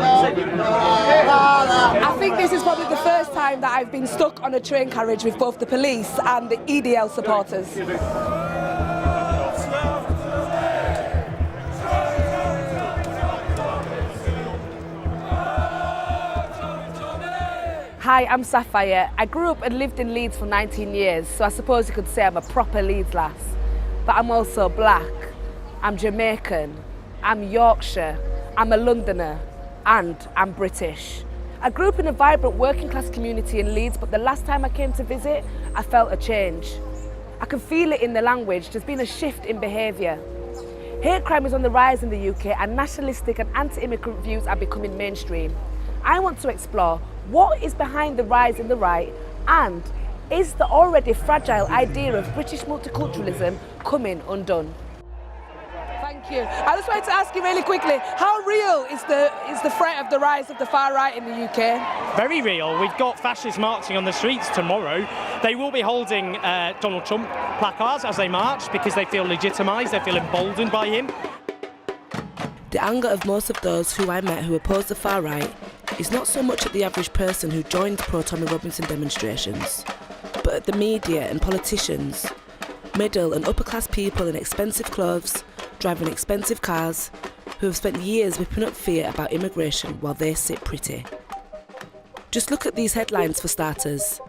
I think this is probably the first time that I've been stuck on a train carriage with both the police and the EDL supporters. Hi, I'm Sapphire. I grew up and lived in Leeds for 19 years, so I suppose you could say I'm a proper Leeds lass. But I'm also black, I'm Jamaican, I'm Yorkshire, I'm a Londoner, and I'm British. I grew up in a vibrant working class community in Leeds, but the last time I came to visit, I felt a change. I can feel it in the language. There's been a shift in behaviour. Hate crime is on the rise in the UK, and nationalistic and anti-immigrant views are becoming mainstream. I want to explore what is behind the rise in the right, and is the already fragile idea of British multiculturalism coming undone? Thank you. I just wanted to ask you really quickly, how real is the threat of the rise of the far right in the UK? Very real. We've got fascists marching on the streets tomorrow. They will be holding Donald Trump placards as they march because they feel legitimised, they feel emboldened by him. The anger of most of those who I met who oppose the far right is not so much at the average person who joined pro-Tommy Robinson demonstrations, but at the media and politicians, middle and upper class people in expensive clothes, driving expensive cars, who have spent years whipping up fear about immigration while they sit pretty. Just look at these headlines for starters.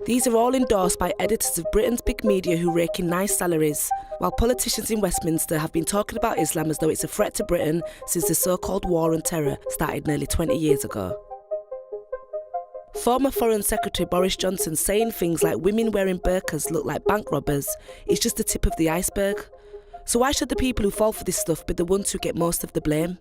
These are all endorsed by editors of Britain's big media who rake in nice salaries, while politicians in Westminster have been talking about Islam as though it's a threat to Britain since the so-called war on terror started nearly 20 years ago. Former Foreign Secretary Boris Johnson saying things like women wearing burqas look like bank robbers is just the tip of the iceberg. So why should the people who fall for this stuff be the ones who get most of the blame?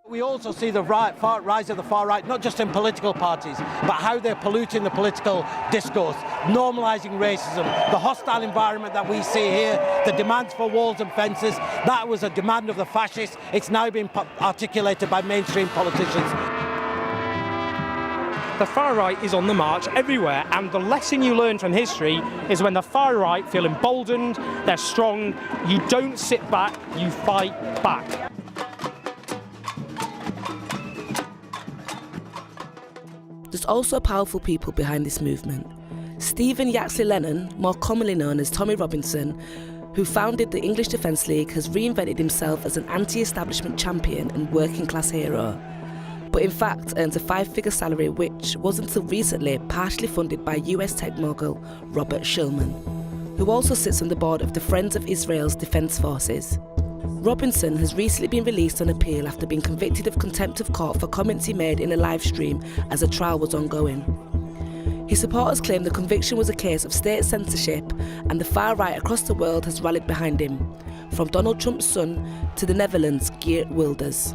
We also see the rise of the far right, not just in political parties, but how they're polluting the political discourse, normalising racism, the hostile environment that we see here, the demands for walls and fences. That was a demand of the fascists. It's now being articulated by mainstream politicians. The far right is on the march everywhere, and the lesson you learn from history is when the far right feel emboldened, they're strong, you don't sit back, you fight back. There's also powerful people behind this movement. Stephen Yaxley Lennon, more commonly known as Tommy Robinson, who founded the English Defence League, has reinvented himself as an anti-establishment champion and working-class hero, but in fact earns a 5-figure salary which was until recently partially funded by US tech mogul Robert Shulman, who also sits on the board of the Friends of Israel's Defence Forces. Robinson has recently been released on appeal after being convicted of contempt of court for comments he made in a live stream as a trial was ongoing. His supporters claim the conviction was a case of state censorship, and the far right across the world has rallied behind him, from Donald Trump's son to the Netherlands' Geert Wilders.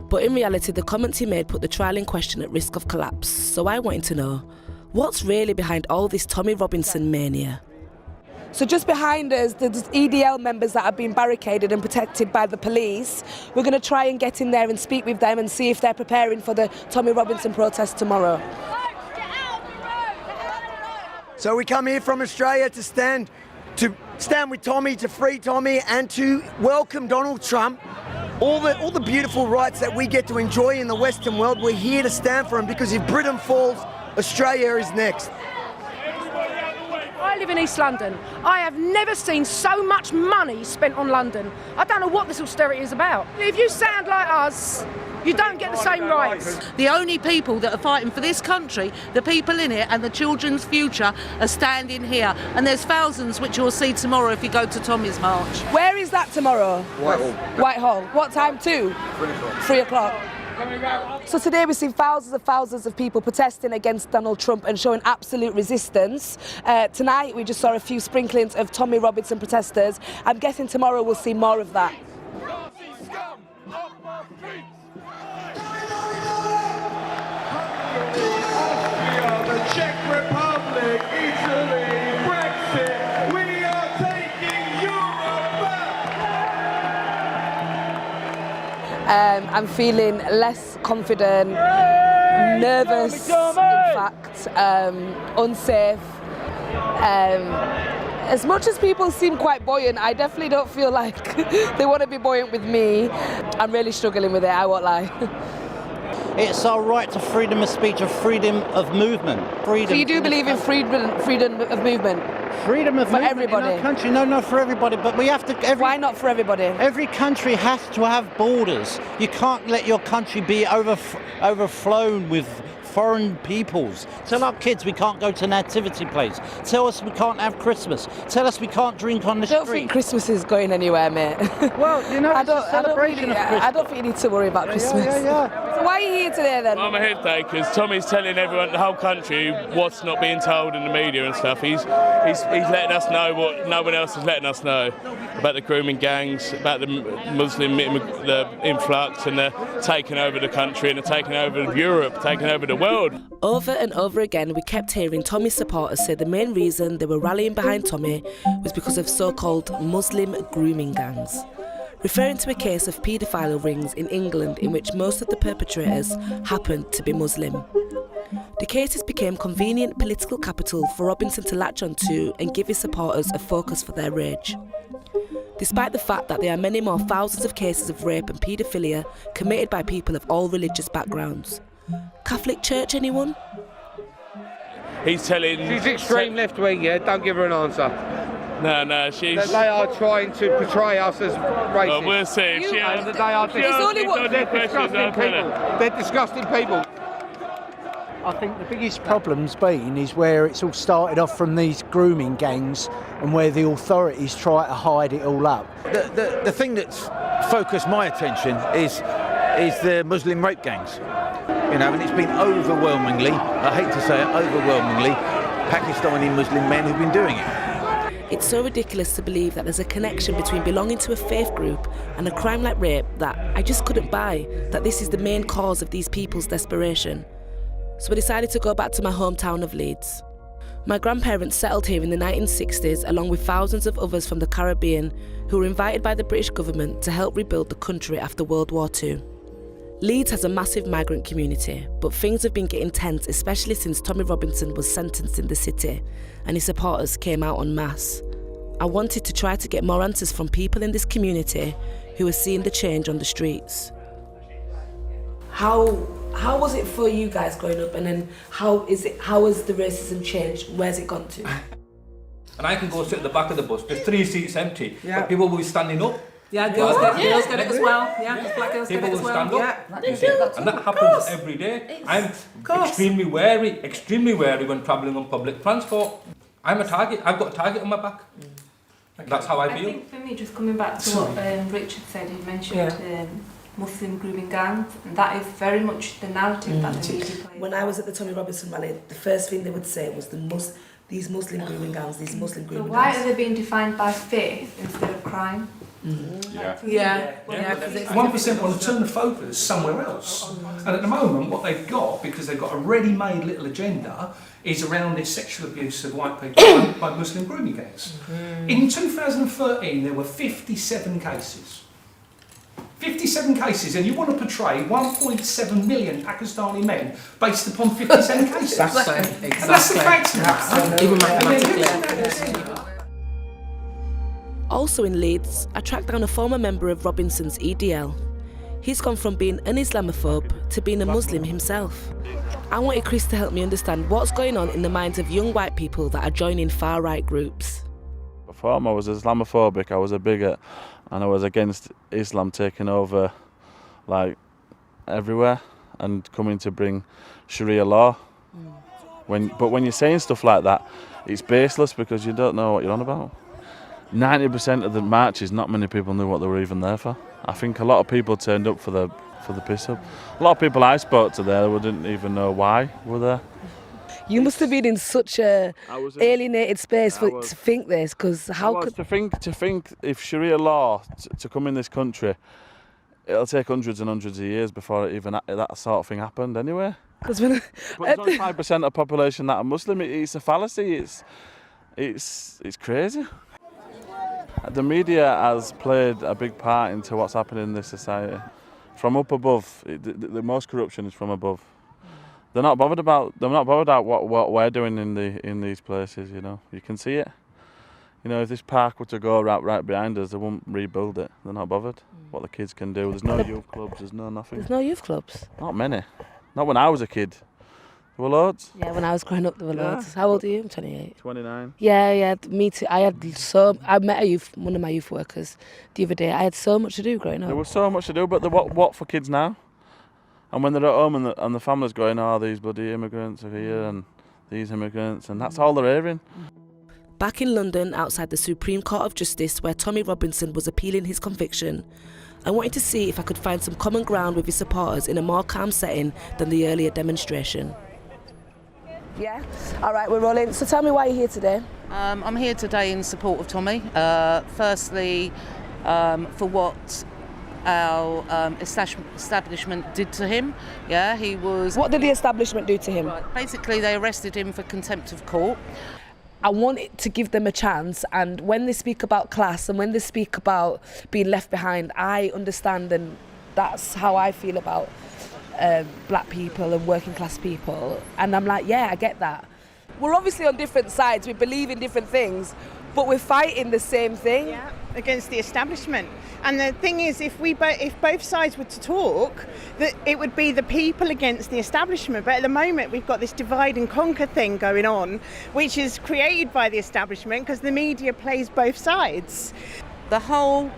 But in reality, the comments he made put the trial in question at risk of collapse, so I wanted to know, what's really behind all this Tommy Robinson mania? So just behind us, there's EDL members that have been barricaded and protected by the police. We're going to try and get in there and speak with them and see if they're preparing for the Tommy Robinson protest tomorrow. So we come here from Australia to stand with Tommy, to free Tommy, and to welcome Donald Trump. All the beautiful rights that we get to enjoy in the Western world, we're here to stand for them, because if Britain falls, Australia is next. I live in East London. I have never seen so much money spent on London. I don't know what this austerity is about. If you sound like us, you don't get the same rights. The only people that are fighting for this country, the people in it and the children's future, are standing here. And there's thousands which you'll see tomorrow if you go to Tommy's march. Where is that tomorrow? Whitehall. Whitehall. What time? 2? 3 o'clock. So today we've seen thousands of people protesting against Donald Trump and showing absolute resistance. Tonight we just saw a few sprinklings of Tommy Robinson protesters. I'm guessing tomorrow we'll see more of that. The Czech Republic, Italy, Brexit, we are taking Europe back! I'm feeling less confident, nervous, in fact, unsafe, As much as people seem quite buoyant, I definitely don't feel like they want to be buoyant with me. I'm really struggling with it, I won't lie. It's our right to freedom of speech, of freedom of movement. Freedom. So you do believe in freedom of movement? Freedom of for movement everybody? in our country? No, not for everybody, but we have to... Why not for everybody? Every country has to have borders. You can't let your country be overflown with foreign peoples. Tell our kids we can't go to nativity place. Tell us we can't have Christmas. Tell us we can't drink on the street. I don't think Christmas is going anywhere, mate. Well, you know, it's a celebration of Christmas. I don't think you need to worry about Christmas. Yeah. So why are you here today then? I'm here today because Tommy's telling everyone, the whole country, what's not being told in the media and stuff. He's letting us know what no one else is letting us know about the grooming gangs, about the Muslim the influx, and the taking over the country and the taking over Europe, taking over the world. Over and over again, we kept hearing Tommy's supporters say the main reason they were rallying behind Tommy was because of so-called Muslim grooming gangs, referring to a case of paedophile rings in England in which most of the perpetrators happened to be Muslim. The cases became convenient political capital for Robinson to latch onto and give his supporters a focus for their rage. Despite the fact that there are many more thousands of cases of rape and paedophilia committed by people of all religious backgrounds. Catholic Church, anyone? He's telling... She's extreme left-wing, yeah? Don't give her an answer. No, she's... They are trying to portray us as racist. Well, we'll see. And they are disgusting people. They're disgusting people. I think the biggest problem's been is where it's all started off from these grooming gangs and where the authorities try to hide it all up. The thing that's focused my attention is the Muslim rape gangs. You know, and it's been overwhelmingly, I hate to say it, overwhelmingly Pakistani Muslim men who've been doing it. It's so ridiculous to believe that there's a connection between belonging to a faith group and a crime like rape that I just couldn't buy, that this is the main cause of these people's desperation. So I decided to go back to my hometown of Leeds. My grandparents settled here in the 1960s along with thousands of others from the Caribbean who were invited by the British government to help rebuild the country after World War II. Leeds has a massive migrant community, but things have been getting tense, especially since Tommy Robinson was sentenced in the city and his supporters came out en masse. I wanted to try to get more answers from people in this community who are seeing the change on the streets. How was it for you guys growing up, and then how has the racism changed? Where's it gone to? And I can go sit at the back of the bus, there's 3 seats empty, but people will be standing up. Yeah, girls get it as well. Yeah, black girls get it as well. Yeah. And that happens every day. I'm extremely wary when travelling on public transport. I'm a target. I've got a target on my back. That's how I feel. I think for me, just coming back to what Richard said, he mentioned Muslim grooming gangs, and that is very much the narrative that the media plays. When I was at the Tommy Robinson rally, the first thing they would say was these Muslim grooming gangs, these Muslim grooming gangs. So why are they being defined by faith instead of crime? Yeah. 1% want to turn the focus somewhere else. And at the moment, what they've got, because they've got a ready-made little agenda, is around this sexual abuse of white people by Muslim grooming gangs. In 2013, there were 57 cases. 57 cases, and you want to portray 1.7 million Pakistani men based upon 57 cases. Exactly. And that's the fact now. Even mathematically. Also in Leeds, I tracked down a former member of Robinson's EDL. He's gone from being an Islamophobe to being a Muslim himself. I wanted Chris to help me understand what's going on in the minds of young white people that are joining far-right groups. Before I was Islamophobic, I was a bigot, and I was against Islam taking over like everywhere and coming to bring Sharia law. But when you're saying stuff like that, it's baseless because you don't know what you're on about. 90% of the marches, not many people knew what they were even there for. I think a lot of people turned up for the piss up. A lot of people I spoke to there didn't even know why were there. You must have been in such a alienated space to think this, because to think if Sharia law to come in this country, it'll take hundreds and hundreds of years before that sort of thing happened anyway. But there's only 5% of the population that are Muslim. It's a fallacy. It's crazy. The media has played a big part into what's happening in this society. From up above, the most corruption is from above. They're not bothered about what we're doing in these places. You know, you can see it. You know, if this park were to go right behind us, they won't rebuild it. They're not bothered. What the kids can do. There's no youth clubs, there's no nothing. There's no youth clubs? Not many. Not when I was a kid. There were loads. Yeah, when I was growing up, there were loads. How old are you? I'm 28. 29. Yeah, me too. I met one of my youth workers the other day. I had so much to do growing up. There was so much to do, but what for kids now? And when they're at home and the family's going, oh, these bloody immigrants are here and these immigrants, and that's all they're hearing. Back in London, outside the Supreme Court of Justice, where Tommy Robinson was appealing his conviction, I wanted to see if I could find some common ground with his supporters in a more calm setting than the earlier demonstration. Yeah? All right, we're rolling. So tell me why you're here today. I'm here today in support of Tommy. Firstly, for what our establishment did to him. Yeah, he was... What did the establishment do to him? Right, basically, they arrested him for contempt of court. I want it to give them a chance, and when they speak about class and when they speak about being left behind, I understand, and that's how I feel about black people and working class people. And I'm like, yeah, I get that. We're obviously on different sides, we believe in different things, but we're fighting the same thing. Yeah, against the establishment. And the thing is, if both sides were to talk, that it would be the people against the establishment. But at the moment, we've got this divide and conquer thing going on, which is created by the establishment because the media plays both sides. The whole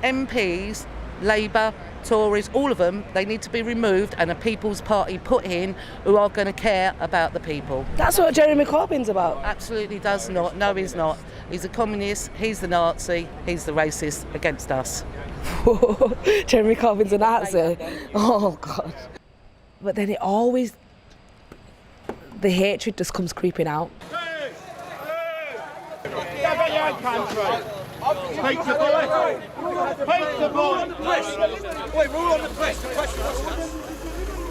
MPs, Labour, Tories, all of them, they need to be removed and a People's Party put in who are going to care about the people. That's what Jeremy Corbyn's about. Absolutely does not. No, he's not. He's a communist, he's the Nazi, he's the racist against us. Jeremy Corbyn's a Nazi? Oh, God. But then the hatred just comes creeping out.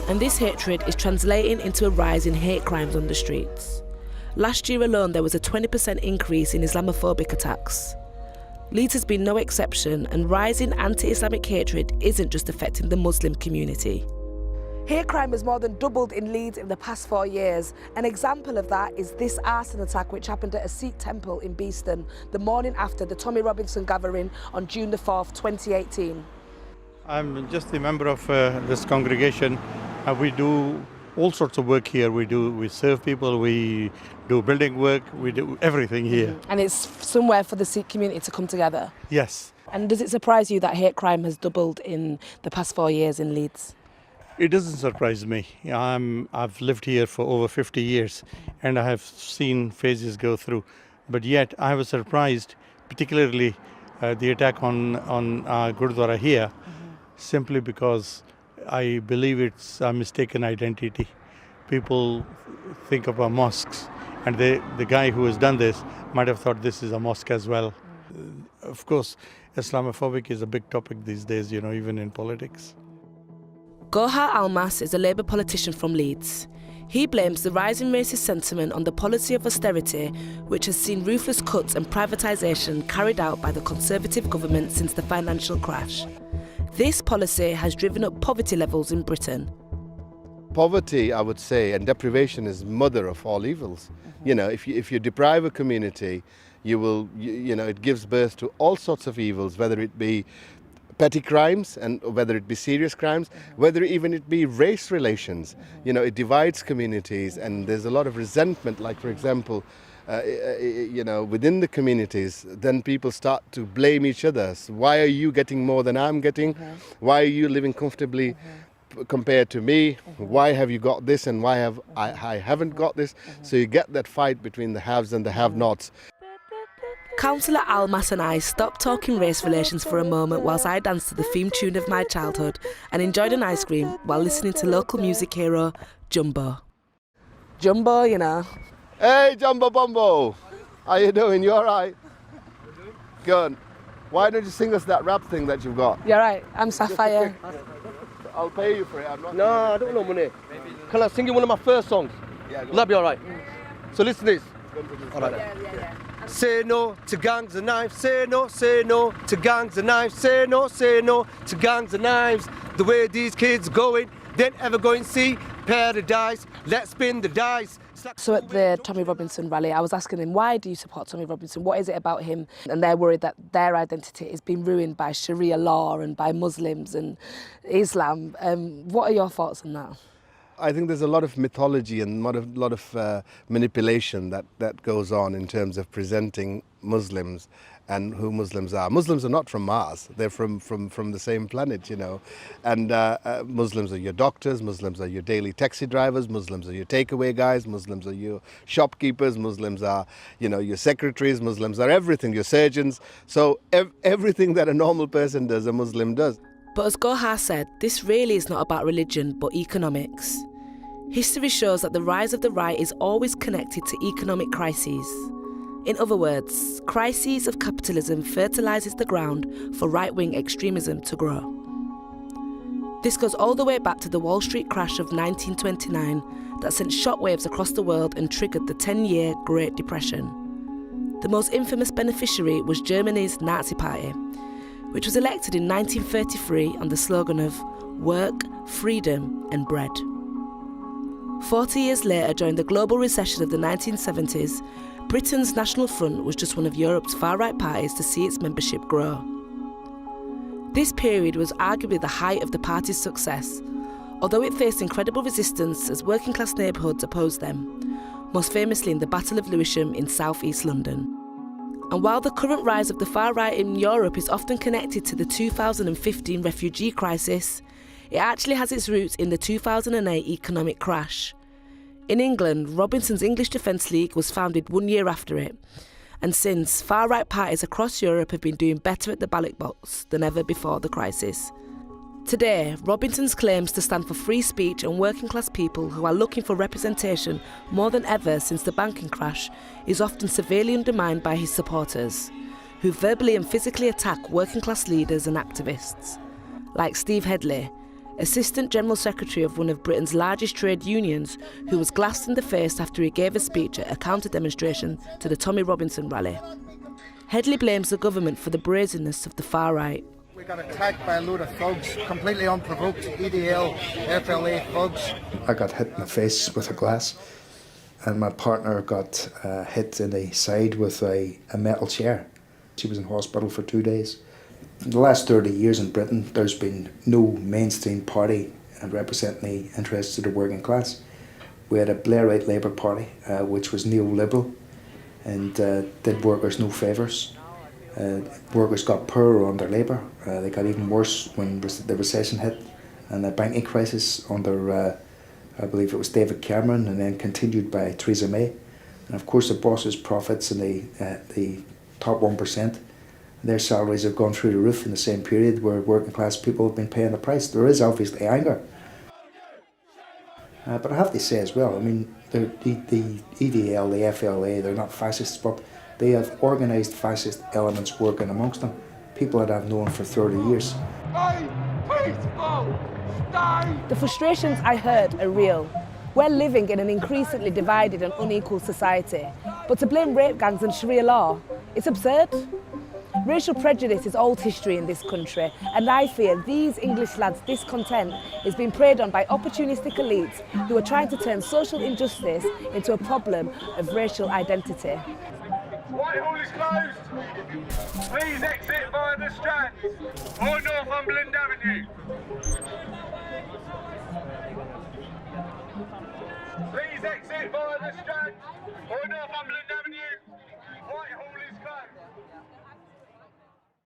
And this hatred is translating into a rise in hate crimes on the streets. Last year alone, there was a 20% increase in Islamophobic attacks. Leeds has been no exception, and rising anti-Islamic hatred isn't just affecting the Muslim community. Hate crime has more than doubled in Leeds in the past 4 years. An example of that is this arson attack which happened at a Sikh temple in Beeston the morning after the Tommy Robinson gathering on June the 4th, 2018. I'm just a member of this congregation. We do all sorts of work here. We serve people, we do building work, we do everything here. And it's somewhere for the Sikh community to come together? Yes. And does it surprise you that hate crime has doubled in the past 4 years in Leeds? It doesn't surprise me. I've lived here for over 50 years and I have seen phases go through. But yet I was surprised, particularly the attack on Gurdwara here, simply because I believe it's a mistaken identity. People think about mosques and the guy who has done this might have thought this is a mosque as well. Of course, Islamophobic is a big topic these days, even in politics. Gohar Almas is a Labour politician from Leeds. He blames the rising racist sentiment on the policy of austerity, which has seen ruthless cuts and privatisation carried out by the Conservative government since the financial crash. This policy has driven up poverty levels in Britain. Poverty, I would say, and deprivation is mother of all evils. If you deprive a community, it gives birth to all sorts of evils, whether it be petty crimes and whether it be serious crimes, whether even it be race relations. It divides communities and there's a lot of resentment, like for example, within the communities, then people start to blame each other. So why are you getting more than I'm getting? Why are you living comfortably compared to me? Why have you got this and why have I haven't got this? So you get that fight between the haves and the have-nots. Councillor Almas and I stopped talking race relations for a moment whilst I danced to the theme tune of my childhood and enjoyed an ice cream while listening to local music hero Jumbo. Jumbo, Hey Jumbo Bumbo! How you doing? You alright? Good. Why don't you sing us that rap thing that you've got? You're right, I'm Sapphire. I'll pay you for it. I'm not. No, I don't know money. Can I sing you one of my first songs? Yeah, that'll be alright. So listen to this. Alright. Yeah. Say no to gangs and knives, say no to gangs and knives, say no to gangs and knives. The way these kids going, they ain't ever going to see paradise. Let's spin the dice. So at the Tommy Robinson rally, I was asking him, why do you support Tommy Robinson? What is it about him? And they're worried that their identity is being ruined by Sharia law and by Muslims and Islam. What are your thoughts on that? I think there's a lot of mythology and a lot of manipulation that goes on in terms of presenting Muslims and who Muslims are. Muslims are not from Mars, they're from the same planet, you know. And Muslims are your doctors, Muslims are your daily taxi drivers, Muslims are your takeaway guys, Muslims are your shopkeepers, Muslims are, you know, your secretaries, Muslims are everything, your surgeons. So everything that a normal person does, a Muslim does. But as Gohar said, this really is not about religion, but economics. History shows that the rise of the right is always connected to economic crises. In other words, crises of capitalism fertilises the ground for right-wing extremism to grow. This goes all the way back to the Wall Street crash of 1929 that sent shockwaves across the world and triggered the 10-year Great Depression. The most infamous beneficiary was Germany's Nazi Party, which was elected in 1933 on the slogan of work, freedom and bread. 40 years later, during the global recession of the 1970s, Britain's National Front was just one of Europe's far-right parties to see its membership grow. This period was arguably the height of the party's success, although it faced incredible resistance as working-class neighbourhoods opposed them, most famously in the Battle of Lewisham in south-east London. And while the current rise of the far-right in Europe is often connected to the 2015 refugee crisis, it actually has its roots in the 2008 economic crash. In England, Robinson's English Defence League was founded 1 year after it, and since, far-right parties across Europe have been doing better at the ballot box than ever before the crisis. Today, Robinson's claims to stand for free speech and working-class people who are looking for representation more than ever since the banking crash is often severely undermined by his supporters, who verbally and physically attack working-class leaders and activists, like Steve Headley, Assistant General Secretary of one of Britain's largest trade unions, who was glassed in the face after he gave a speech at a counter-demonstration to the Tommy Robinson rally. Headley blames the government for the brazenness of the far-right. We got attacked by a load of thugs, completely unprovoked, EDL, FLA thugs. I got hit in the face with a glass, and my partner got hit in the side with a metal chair. She was in hospital for 2 days. In the last 30 years in Britain, there's been no mainstream party representing the interests of the working class. We had a Blairite Labour Party, which was neoliberal and did workers no favours. Workers got poorer under Labour. They got even worse when the recession hit and the banking crisis under, I believe it was David Cameron, and then continued by Theresa May. And of course the bosses' profits in the top 1%, their salaries have gone through the roof in the same period where working class people have been paying the price. There is obviously anger. But I have to say as well, I mean, the EDL, the FLA, they're not fascists, but they have organised fascist elements working amongst them. People that I've known for 30 years. The frustrations I heard are real. We're living in an increasingly divided and unequal society. But to blame rape gangs and Sharia law, it's absurd. Racial prejudice is old history in this country, and I fear these English lads' discontent is being preyed on by opportunistic elites who are trying to turn social injustice into a problem of racial identity. Whitehall is closed. Please exit via the Strand or Northumberland Avenue. Please exit via the Strand or Northumberland